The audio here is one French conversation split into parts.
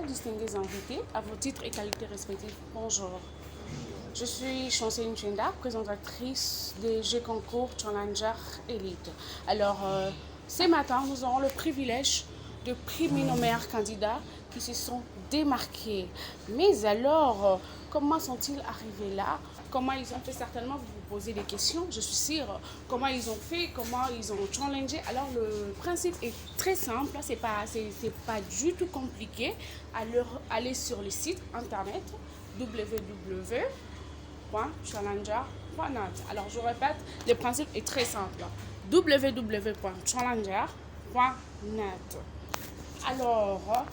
distingués invités, à vos titres et qualités respectifs, bonjour. Je suis Chancine Chenda, présentatrice des Jeux Concours Challenger Elite. Alors, ce matin, nous aurons le privilège de primer nos meilleurs candidats qui se sont démarqués. Mais alors, comment sont-ils arrivés là? Comment ils ont fait? Certainement, vous vous posez des questions, je suis sûre. Comment ils ont fait? Comment ils ont challengé? Alors, le principe est très simple, c'est pas du tout compliqué. Alors, allez sur le site internet www.challenger.net. Alors, je répète, le principe est très simple. www.challenger.net. Alors,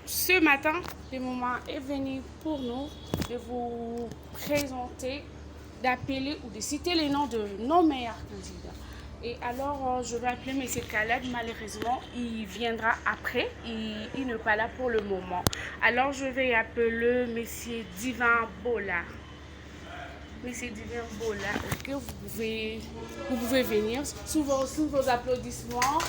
ce matin, le moment est venu pour nous de vous présenter, d'appeler ou de citer les noms de nos meilleurs candidats. Et alors, je vais appeler M. Khaled. Malheureusement, il viendra après. Il n'est pas là pour le moment. Alors, je vais appeler M. Divin Bola. M. Divin Bola, est-ce que vous pouvez venir sous vos applaudissements?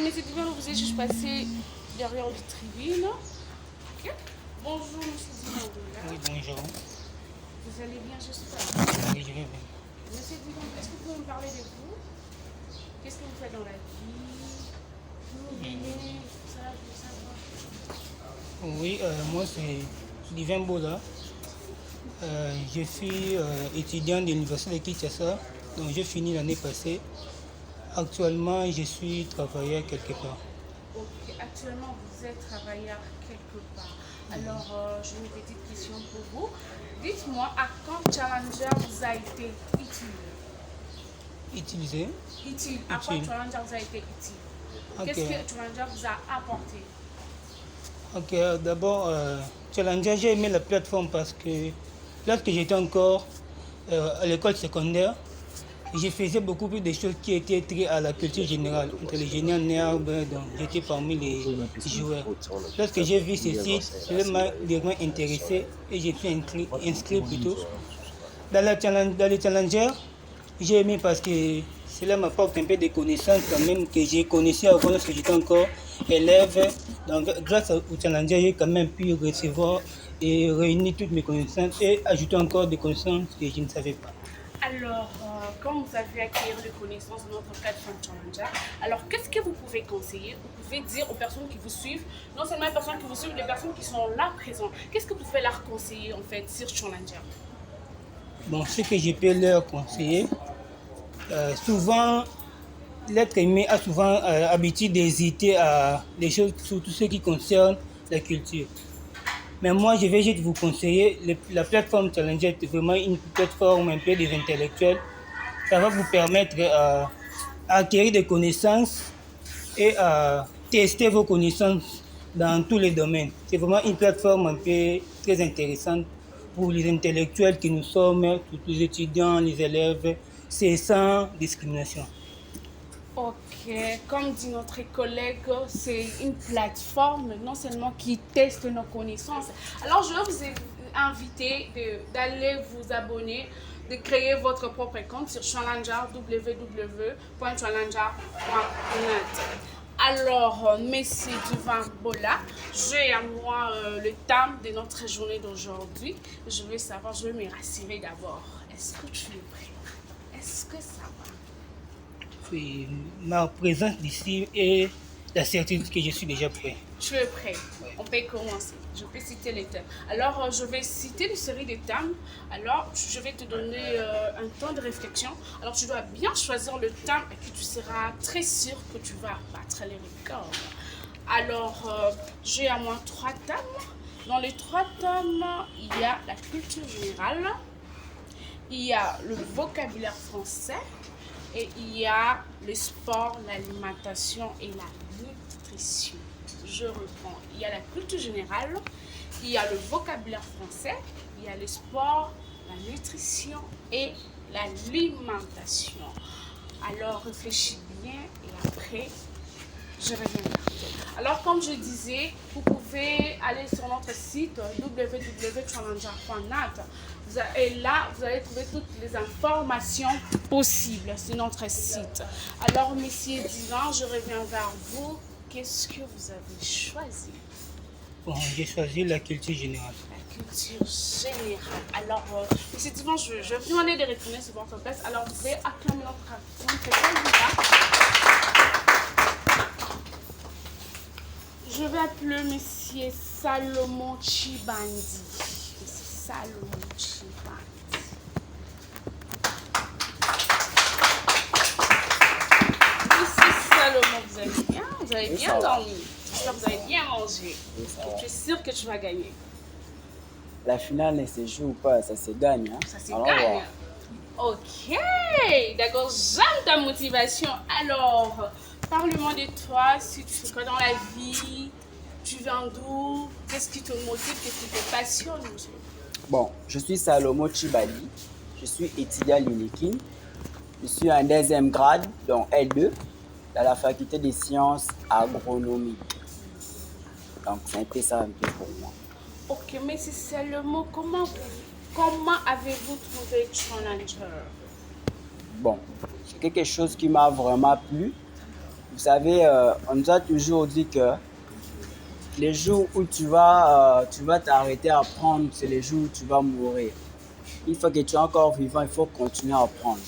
Monsieur Divin, vous êtes juste passé derrière le tribune. Okay. Bonjour, Monsieur Divin Bola. Oui, bonjour. Vous allez bien, j'espère? Oui, je vais bien. Monsieur Divin, est-ce que vous pouvez me parler de vous? Qu'est-ce que vous faites dans la vie? Vous venez, tout ça, je veux savoir. Oui, moi c'est Divin Bola. Je suis étudiant de l'université de Kinshasa, donc j'ai fini l'année passée. Actuellement, je suis travailleur quelque part. Ok, actuellement vous êtes travailleur quelque part. Alors, j'ai une petite question pour vous. Dites-moi, à quand Challenger vous a été utile? Utilisé. Utile. À quoi Challenger vous a été utile? Qu'est-ce que Challenger vous a apporté? Ok, d'abord, Challenger, j'ai aimé la plateforme parce que lorsque j'étais encore à l'école secondaire, je faisais beaucoup plus de choses qui étaient très à la culture générale, entre les génies en herbe, donc j'étais parmi les joueurs. Lorsque j'ai vu ce site, cela m'a vraiment intéressé et j'ai fait inscrit plutôt. Dans les challengers, j'ai aimé parce que cela m'apporte un peu de connaissances quand même que j'ai connues avant lorsque j'étais encore élève. Donc grâce au challenger, j'ai quand même pu recevoir et réunir toutes mes connaissances et ajouter encore des connaissances que je ne savais pas. Alors, quand vous avez acquis des connaissances de notre plateforme Challenger, alors qu'est-ce que vous pouvez conseiller? Vous pouvez dire aux personnes qui vous suivent, non seulement les personnes qui vous suivent, les personnes qui sont là présentes, qu'est-ce que vous pouvez leur conseiller en fait sur Challenger? Bon, ce que je peux leur conseiller, souvent, l'être aimé a souvent l'habitude d'hésiter à des choses, surtout ce qui concerne la culture. Mais moi, je vais juste vous conseiller, la plateforme Challenger est vraiment une plateforme un peu des intellectuels. Ça va vous permettre à acquérir des connaissances et à tester vos connaissances dans tous les domaines. C'est vraiment une plateforme un peu très intéressante pour les intellectuels que nous sommes, tous les étudiants, les élèves, c'est sans discrimination. Ok, comme dit notre collègue, c'est une plateforme non seulement qui teste nos connaissances. Alors je vais vous inviter d'aller vous abonner, de créer votre propre compte sur Challenger, www.challenger.net. Alors, Messie Divin Bola, j'ai à moi le thème de notre journée d'aujourd'hui. Je vais me rassurer d'abord. Est-ce que tu es prêt? Est-ce que ça va? Ma présence d'ici et la certitude que je suis déjà prêt. Tu es prêt? On peut commencer. Je peux citer les thèmes. Alors, je vais citer une série de thèmes. Alors, je vais te donner un temps de réflexion. Alors, tu dois bien choisir le thème et puis tu seras très sûr que tu vas battre les records. Alors, j'ai à moi 3 thèmes. Dans les 3 thèmes, il y a la culture générale, il y a le vocabulaire français, et il y a le sport, l'alimentation et la nutrition. Je reprends. Il y a la culture générale, il y a le vocabulaire français, il y a le sport, la nutrition et l'alimentation. Alors réfléchis bien et après, je reviens. Alors comme je disais, vous pouvez aller sur notre site www.challenger.net et là, vous allez trouver toutes les informations possibles sur notre site. Alors, Monsieur Divin, je reviens vers vous. qu'est-ce que vous avez choisi? Bon, j'ai choisi la culture générale. La culture générale. Alors, effectivement, je vais vous demander de retourner sur votre place. Alors, vous pouvez acclamer notre candidat. Je vais appeler Monsieur Salomon Chibandi. Monsieur Salomon Chibandi. Monsieur Salomon, vous allez bien? Vous avez bien dormi? J'espère que vous avez bien mangé. Je suis sûre que tu vas gagner. La finale ne se joue pas, ça se gagne. Hein? Ça se gagne. Ok, d'accord, j'aime ta motivation. Alors, parle-moi de toi, si tu fais quoi dans la vie, tu viens d'où, qu'est-ce qui te motive, qu'est-ce qui te passionne, monsieur? Bon, je suis Salomon Chibali, je suis étudiant à l'UNIKIN, je suis en deuxième grade, donc L2, dans la faculté des sciences agronomiques. Donc c'est un peu ça un peu pour moi. Ok, mais c'est seulement comment avez-vous trouvé Challenger? Bon, c'est quelque chose qui m'a vraiment plu. Vous savez, on nous a toujours dit que les jours où tu vas t'arrêter à apprendre, c'est les jours où tu vas mourir. Une fois que tu es encore vivant, il faut continuer à apprendre.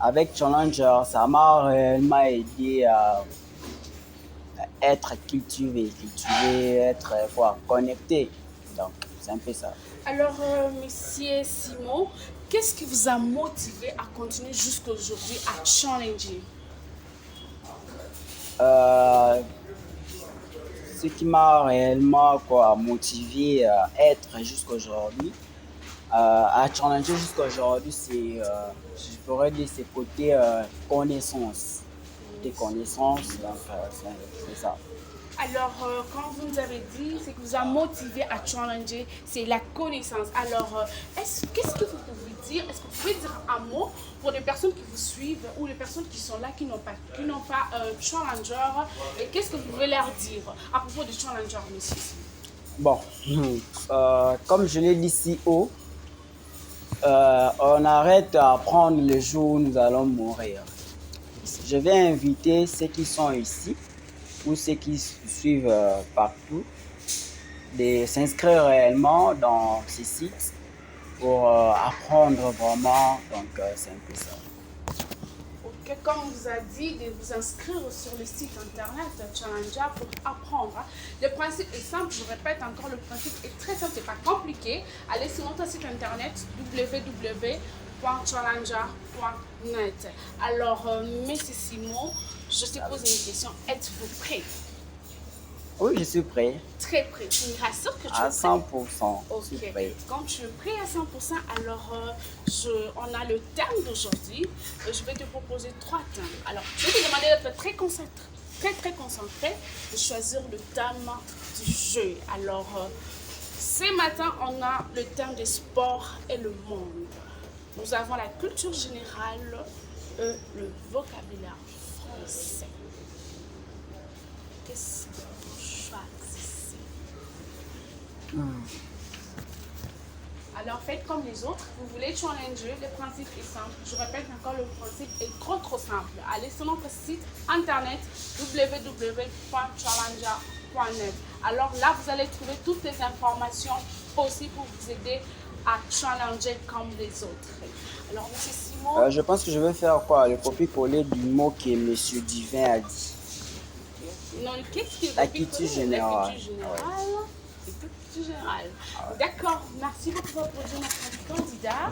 Avec Challenger, ça m'a réellement aidé à être cultivé, être connecté. Donc, c'est un peu ça. Alors, monsieur Simon, qu'est-ce qui vous a motivé à continuer jusqu'à aujourd'hui à challenger? Ce qui m'a réellement motivé à être jusqu'à aujourd'hui, à challenger jusqu'à aujourd'hui, c'est, je pourrais dire, c'est côté connaissance. Des connaissances, donc c'est ça. Alors, quand vous nous avez dit, ce qui vous a motivé à challenger, c'est la connaissance. Alors, qu'est-ce que vous pouvez dire? Est-ce que vous pouvez dire un mot pour les personnes qui vous suivent ou les personnes qui sont là, qui n'ont pas Challenger? Et qu'est-ce que vous pouvez leur dire à propos de Challenger, monsieur? Bon, comme je l'ai dit si haut, on arrête d'apprendre le jour où nous allons mourir. Je vais inviter ceux qui sont ici ou ceux qui suivent partout de s'inscrire réellement dans ces sites pour apprendre vraiment. Donc, c'est un peu ça. Ok, comme on vous a dit, de vous inscrire sur le site internet Challenger pour apprendre. Le principe est simple, je répète encore, le principe est très simple, c'est pas compliqué. Allez sur notre site internet www.challenger.net. Alors, monsieur Simon, je te pose une question. Êtes-vous prêt? Oui, je suis prêt. Très prêt. Tu me rassures que tu es prêt? À 100%. Ok. Je suis prêt. Quand tu es prêt à 100%, alors on a le thème d'aujourd'hui. Je vais te proposer 3 thèmes. Alors, je vais te demander d'être très concentré, très concentré, de choisir le thème du jeu. Alors, ce matin, on a le thème des sports et le monde. Nous avons la culture générale et le vocabulaire français. Qu'est-ce que vous choisissez? Alors faites comme les autres, vous voulez challenger, le principe est simple. Je répète encore, le principe est trop simple. Allez sur notre site internet www.challenger.net. Alors là, vous allez trouver toutes les informations possibles pour vous aider à challenger comme les autres. Alors, monsieur Simon... je pense que je vais faire quoi? Le copier-coller du mot que M. Divin a dit. Non, qu'est-ce que la culture générale. La culture générale. La culture générale. D'accord, merci beaucoup pour produire notre candidat.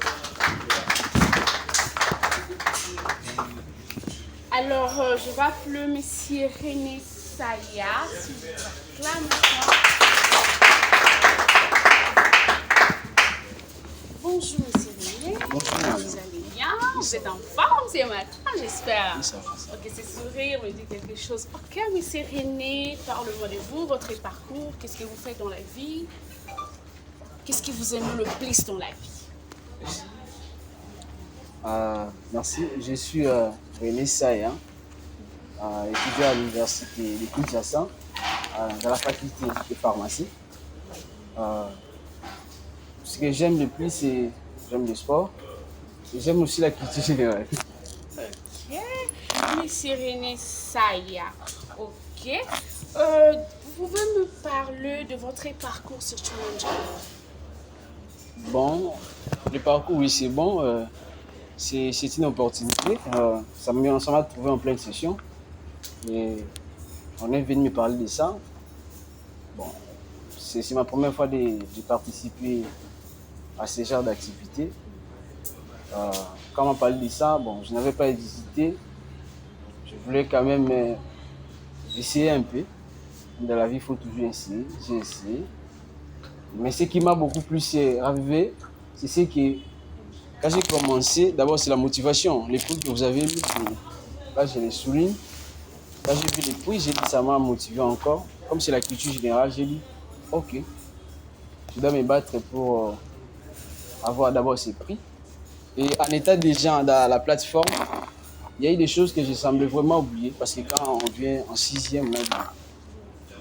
Alors, je vais appeler monsieur René Saya, s'il vous acclame. Bonjour, monsieur René. Bonjour. Vous allez bien? Vous êtes en forme ce matin, j'espère. Oui, ça va. Ok, ce sourire me dit quelque chose. Ok, monsieur René, parlez-moi de vous, votre parcours, qu'est-ce que vous faites dans la vie? Qu'est-ce que vous aimez le plus dans la vie? Merci, je suis René Saya, étudiant à l'université de Kinshasa, dans la faculté de pharmacie. Ce que j'aime le plus, c'est j'aime le sport et j'aime aussi la culture générale. Ok, monsieur René Saya. Ok, Ok. Vous pouvez me parler de votre parcours sur Challenger? Bon, le parcours, oui, c'est bon. C'est une opportunité. Ça m'a trouvé en pleine session. Et on est venu me parler de ça. Bon, c'est ma première fois de participer à ce genre d'activité. Quand on m'a parlé de ça, bon, je n'avais pas hésité. Je voulais quand même essayer un peu. Dans la vie, il faut toujours essayer. J'ai essayé. Mais ce qui m'a beaucoup plus ravivé, c'est ce que quand j'ai commencé, d'abord c'est la motivation. Les prix que vous avez mis, là je les souligne. Quand j'ai vu les prix, j'ai dit ça m'a motivé encore. Comme c'est la culture générale, j'ai dit ok, je dois me battre pour avoir d'abord ces prix. Et en état déjà dans la plateforme, il y a eu des choses que je semblais vraiment oublier parce que quand on vient en sixième, on a des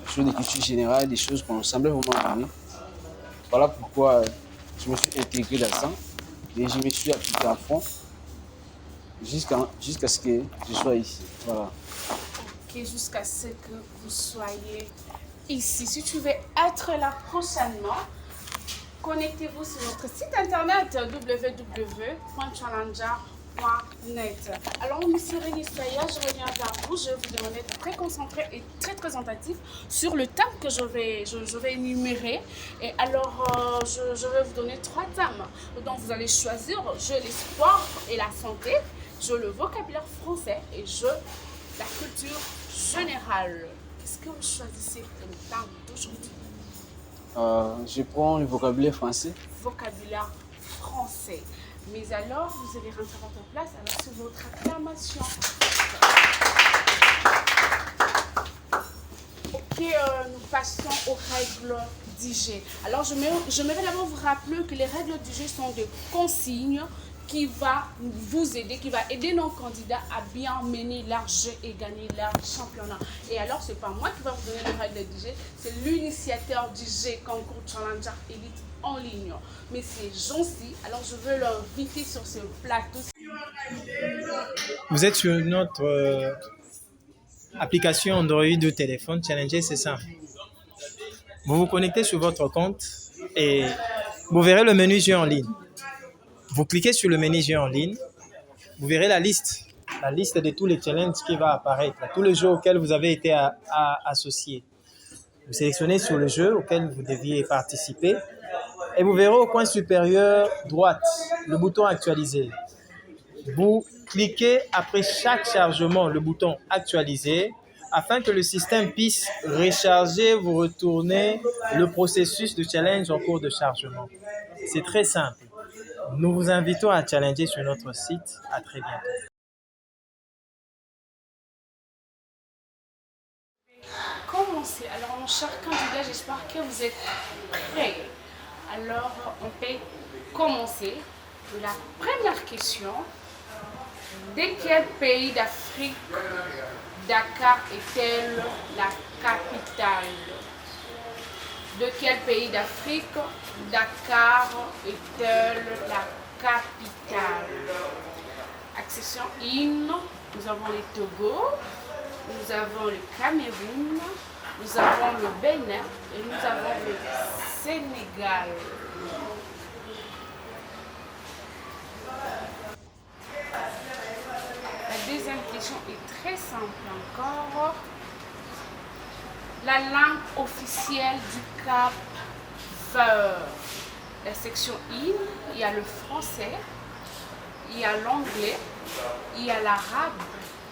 choses de culture générale, des choses qu'on semblait vraiment oublier. Voilà pourquoi je me suis intégré dans ça et je me suis appliqué à fond jusqu'à ce que je sois ici. Voilà. Ok, jusqu'à ce que vous soyez ici. Si tu veux être là prochainement, connectez-vous sur notre site internet www.challenger.net. Alors, monsieur Rémi Saya, je reviens vers vous. Je vais vous demander d'être très concentré et très présentatif sur le thème que je vais énumérer. Et alors, je vais vous donner 3 thèmes. Donc, vous allez choisir je, l'espoir et la santé, je, le vocabulaire français et je, la culture générale. Est-ce que vous choisissez le thème d'aujourd'hui? Je prends le vocabulaire français. Vocabulaire français. Mais alors, vous allez rentrer à votre place. Alors, c'est votre acclamation. Ok, nous passons aux règles du jeu. Alors, j'aimerais d'abord vous rappeler que les règles du jeu sont des consignes qui va vous aider, qui va aider nos candidats à bien mener leur jeu et gagner leur championnat. Et alors, c'est pas moi qui va vous donner les règles du jeu, c'est l'initiateur du jeu concours Challenger Elite en ligne. Mais c'est Jonsi, alors je veux l'inviter sur ce plateau. Vous êtes sur notre application Android ou téléphone, Challenger, c'est ça. Vous vous connectez sur votre compte et vous verrez le menu jeu en ligne. Vous cliquez sur le menu jeu en ligne, vous verrez la liste de tous les challenges qui va apparaître, tous les jeux auxquels vous avez été associé. Vous sélectionnez sur le jeu auquel vous deviez participer et vous verrez au coin supérieur droite le bouton actualiser. Vous cliquez après chaque chargement le bouton actualiser afin que le système puisse recharger, vous retourner le processus de challenge en cours de chargement. C'est très simple. Nous vous invitons à challenger sur notre site. À très bientôt. Commencez. Alors, mon cher candidat, j'espère que vous êtes prêts. Alors, on peut commencer. La première question. De quel pays d'Afrique Dakar est-elle la capitale? De quel pays d'Afrique Dakar est-elle la capitale? Accession IN, nous avons le Togo, nous avons le Cameroun, nous avons le Bénin et nous avons le Sénégal. La deuxième question est très simple encore. La langue officielle du Cap-Vert. La section IN, il y a le français, il y a l'anglais, il y a l'arabe,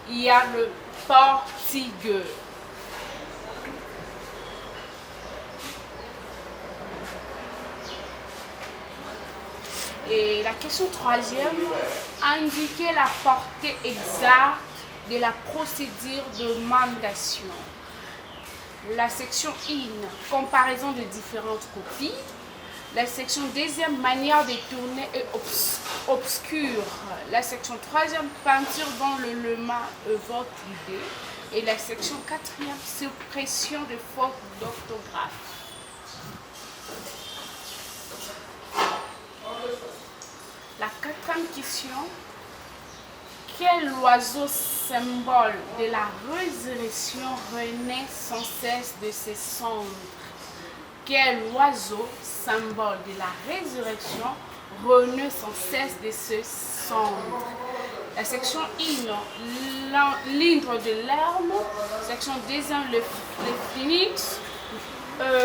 il y a le portugais. Et la question troisième, indiquer la portée exacte de la procédure de mandation. La section IN, comparaison de différentes copies. La section deuxième, manière de tourner et obscure. La section troisième, peinture dont le lema évoque l'idée. Et la section quatrième, suppression de fautes d'orthographe. La quatrième question, Quel oiseau symbole de la résurrection renaît sans cesse de ses cendres? Quel oiseau symbole de la résurrection renaît sans cesse de ses cendres? La section 1, l'hydre de l'herbe. Section 2, le phénix.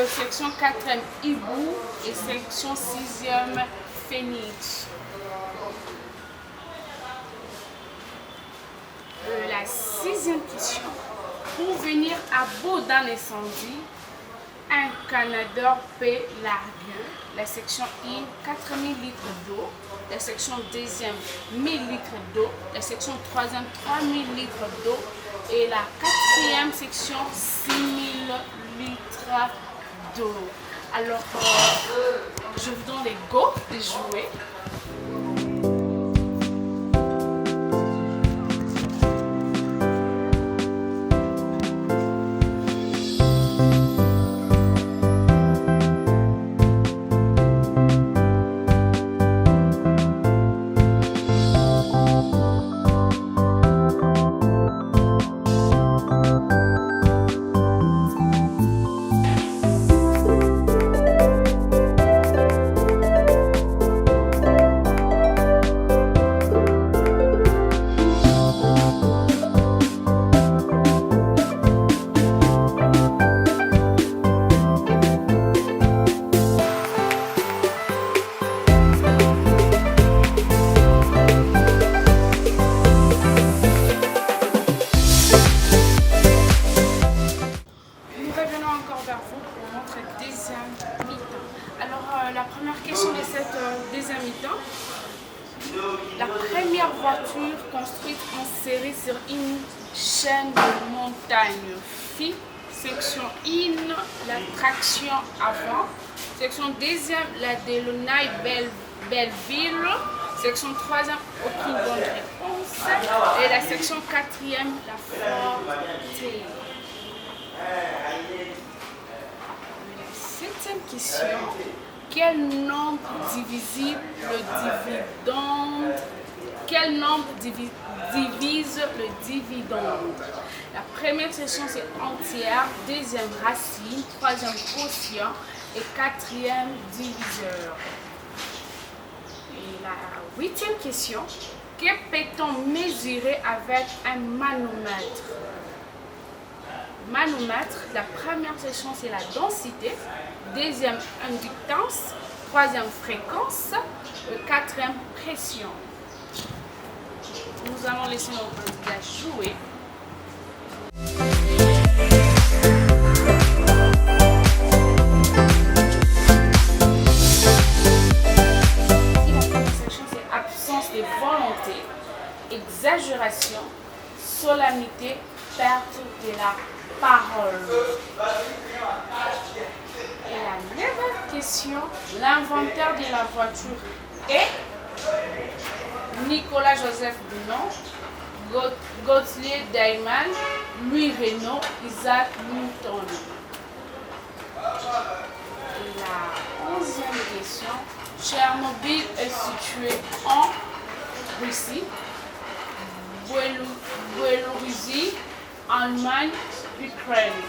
Section 4, hibou. Et section 6, phénix. La 6e question. Pour venir à bout d'un incendie, un canadeur peut larguer. La section 1, 4000 litres d'eau. La section 2e, 1000 litres d'eau. La section 3e, 3000 litres d'eau. Et la 4e section, 6000 litres d'eau. Alors, je vous donne les go de jouer. La première question de cette deuxième mi-temps. La première voiture construite en série sur une chaîne de montagne fit section 1, la traction avant. Section 2e, la Delaunay Belleville. Section 3e, aucune bonne réponse. Et la section 4e, la Ford Tail. La 7e question. Quel nombre divisible le dividende? Quel nombre divise le dividende? La première section c'est entière, deuxième racine, troisième quotient et quatrième diviseur. Et la 8e question, que peut-on mesurer avec un manomètre? Manomètre, la première section c'est la densité, deuxième inductance, troisième fréquence, quatrième pression. Nous allons laisser nos candidats jouer. La première section c'est absence de volonté, exagération, solennité, perte de la parole. Et la 9e question, l'inventeur de la voiture est Nicolas Joseph Bounon, Gauthier Daimon, Louis Renault, Isaac Newton. Et la 11e question, Tchernobyl est situé en Russie, Biélorussie, Allemagne, Ukraine.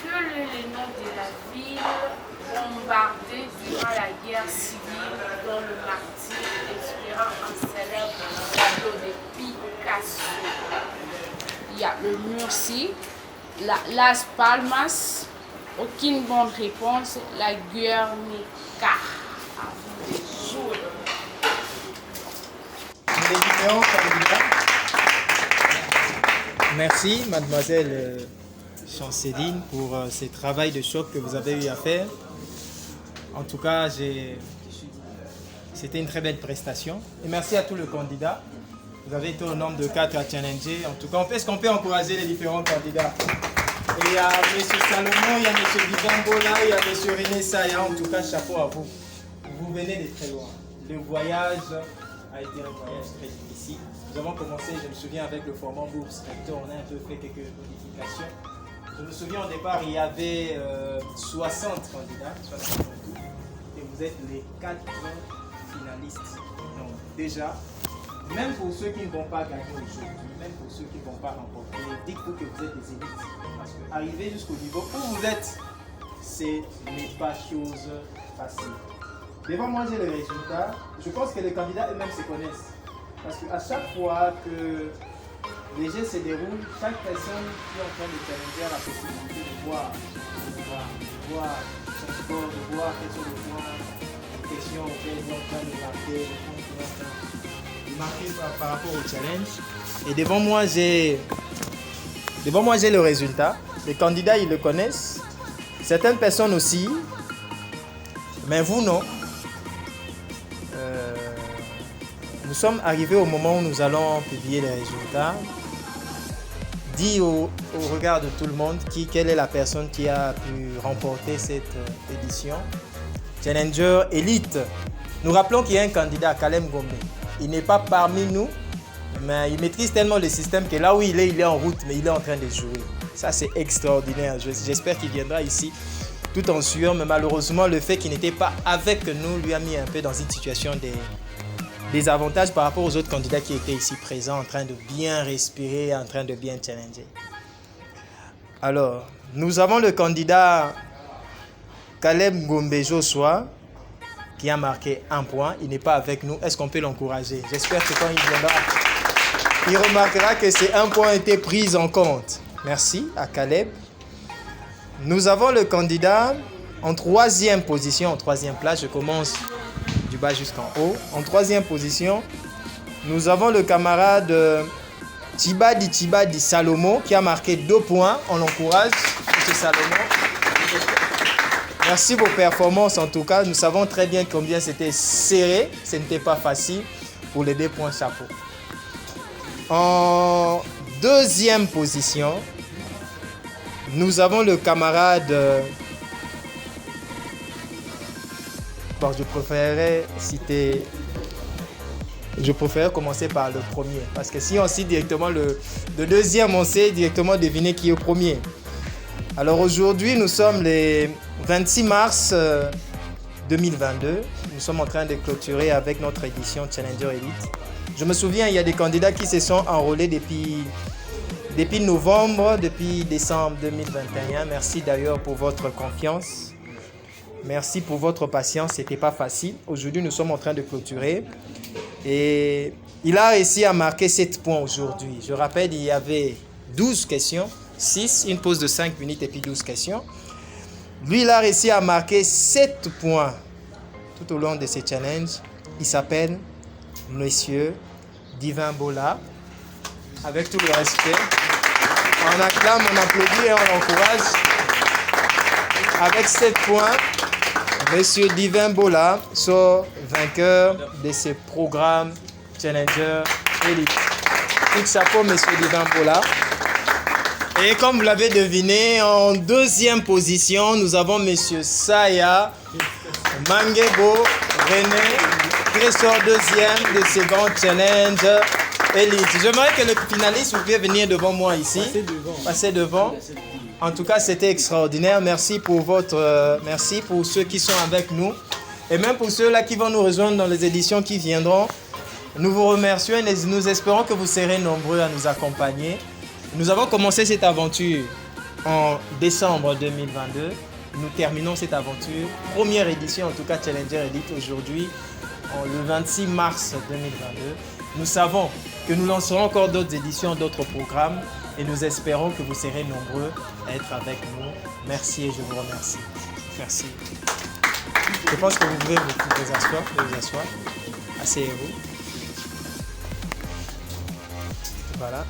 Quel est le nom de la ville bombardée durant la guerre civile dont le martyr inspirant un célèbre tableau de Picasso? Il y a le Murcie, Las Palmas, aucune bonne réponse, la Guernica. À vous de jouer. Les différents candidats. Merci, mademoiselle Chanceline, pour ce travail de choc que vous avez eu à faire. En tout cas, c'était une très belle prestation. Et merci à tous les candidats. Vous avez été au nombre de 4 à challenger. En tout cas, est-ce qu'on peut encourager les différents candidats? Et il y a M. Salomon, il y a M. Bidambola, il y a M. René Saya. En tout cas, chapeau à vous. Vous venez de très loin. Le voyage a été un voyage très difficile. Nous avons commencé, je me souviens, avec le format bourse rector. On a un peu fait quelques modifications. Je me souviens, au départ, il y avait 60 candidats, 60 en tout. Et vous êtes les 4 finalistes. Donc déjà, même pour ceux qui ne vont pas gagner aujourd'hui, même pour ceux qui ne vont pas remporter, dites-vous que vous êtes des élites. Parce qu'arriver jusqu'au niveau où vous êtes, ce n'est pas chose facile. Devant moi, j'ai les résultats. Je pense que les candidats eux-mêmes se connaissent. Parce qu'à chaque fois que les jeux se déroulent, chaque personne qui est en train de challenger a la possibilité de voir son score, de voir quels sont les points, les questions auxquelles ils sont en train de marquer, les points qu'ils sont en train de marquer par rapport au challenge. Et devant moi, j'ai le résultat. Les candidats, ils le connaissent. Certaines personnes aussi, mais vous, non. Nous sommes arrivés au moment où nous allons publier les résultats. Dis au regard de tout le monde quelle est la personne qui a pu remporter cette édition. Challenger Elite. Nous rappelons qu'il y a un candidat, Kalem Gombe. Il n'est pas parmi nous, mais il maîtrise tellement le système que là où il est en route, mais il est en train de jouer. Ça, c'est extraordinaire. J'espère qu'il viendra ici tout en sueur, mais malheureusement, le fait qu'il n'était pas avec nous lui a mis un peu dans une situation des avantages par rapport aux autres candidats qui étaient ici présents, en train de bien respirer, en train de bien challenger. Alors, nous avons le candidat Kalem Gombe Joshua qui a marqué 1 point. Il n'est pas avec nous. Est-ce qu'on peut l'encourager? J'espère que quand il viendra, il remarquera que ces 1 point ont été pris en compte. Merci à Caleb. Nous avons le candidat en 3e position, en 3e place. Je commence du bas jusqu'en haut. En 3e position, nous avons le camarade Tibadi Salomo qui a marqué 2 points. On l'encourage, M. Salomo. Merci vos performances en tout cas. Nous savons très bien combien c'était serré. Ce n'était pas facile pour les 2 points chapeau. En 2e position, nous avons le camarade... Bon, je préférerais commencer par le premier. Parce que si on cite directement le deuxième, on sait directement deviner qui est au premier. Alors aujourd'hui, nous sommes le 26 mars 2022. Nous sommes en train de clôturer avec notre édition Challenger Elite. Je me souviens, il y a des candidats qui se sont enrôlés depuis novembre, depuis décembre 2021. Merci d'ailleurs pour votre confiance. Merci pour votre patience, ce n'était pas facile. Aujourd'hui, nous sommes en train de clôturer. Et il a réussi à marquer 7 points aujourd'hui. Je rappelle, il y avait 12 questions, 6, une pause de 5 minutes et puis 12 questions. Lui, il a réussi à marquer 7 points tout au long de ce challenge. Il s'appelle Monsieur Divin Bola. Avec tout le respect. On acclame, on applaudit et on l'encourage. Avec 7 points, Monsieur Divin Bola sort vainqueur de ce programme Challenger Elite. Tout chapeau, Monsieur Divin Bola. Et comme vous l'avez deviné, en 2e position, nous avons Monsieur Saya Mangebo René, qui sort 2e de ce grand challenge Elite. J'aimerais que le finaliste, vous pouvez venir devant moi ici. Passer devant. En tout cas, c'était extraordinaire. Merci pour ceux qui sont avec nous. Et même pour ceux-là qui vont nous rejoindre dans les éditions qui viendront. Nous vous remercions et nous espérons que vous serez nombreux à nous accompagner. Nous avons commencé cette aventure en décembre 2022. Nous terminons cette aventure. Première édition, en tout cas Challenger Elite aujourd'hui, le 26 mars 2022. Nous savons que nous lancerons encore d'autres éditions, d'autres programmes. Et nous espérons que vous serez nombreux à être avec nous. Merci et je vous remercie. Merci. Je pense que vous pouvez vous asseoir. Asseyez-vous. Voilà.